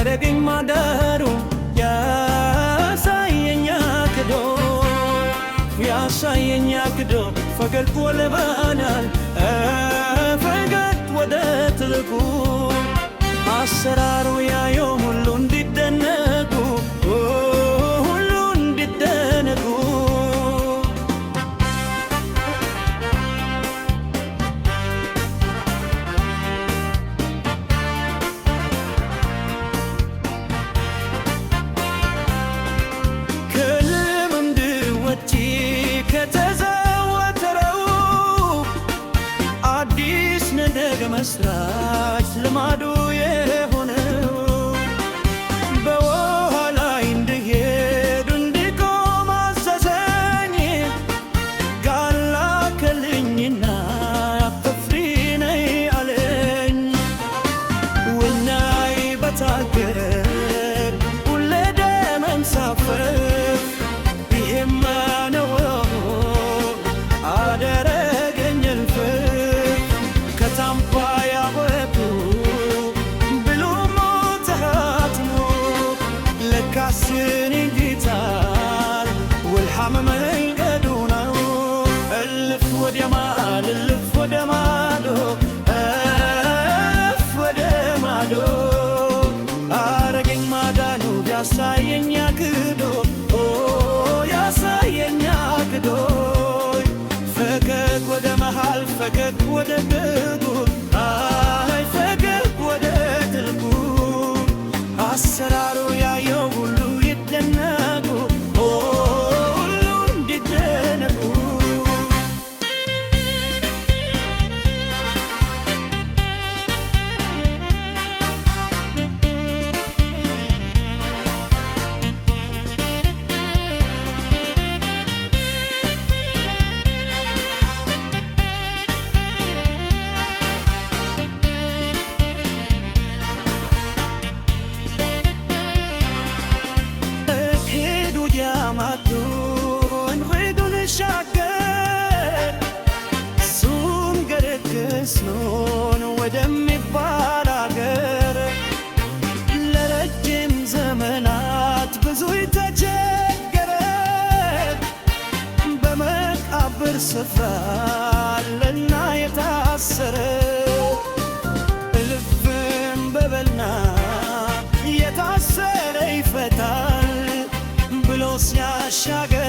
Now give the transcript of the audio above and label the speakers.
Speaker 1: አደረገኝ ማዳሩ ያሳየኛ ክዶ ፈገግ ወለባናል ፈገግ ወደ ትልቁ አሰራሩ ያየው ሁሉ እንዲደነቁ ሁሉ እንዲደነቁ መስራች ልማዱ የሆነው በውሃ ላይ እንድሄድ እንዲቆም አዘዘኝ ጋላ ከልኝና አትፍሪ ነይ አለኝ ውናይ በታገር ሁሌ ደመንሳፈፍ ይሄማ ነው አደረገኝ እልፍፍ ከታምባ ያወጡ ብሎ ሞተሃትሞ ለካስን ይጊታል ወልሐመ መንገዱ ነው እልፍ ወደ ማዶ እልፍ ወደ ማዶ እፍ ወደ ማዶ አረገኝ ማዳኑ ያሳየኝ አክዶ ያሳየኝ አክዶ ፈገግ ወደ መሃል ፈገግ ወደ ግዱ አይ ፈገግ ወደ ትልቁ አሰራሩ ያየው ሁሉ ይደነቁ ሁሉ እንዲደነቁ ሱም ገረገስኖን ወደሚባል አገር ለረጅም ዘመናት ብዙ ተቸገረ በመቃብር ስፍራ አለና የታሰረ እልፍም በበልና የታሰረ ይፈታል ብሎ ሲያሻገር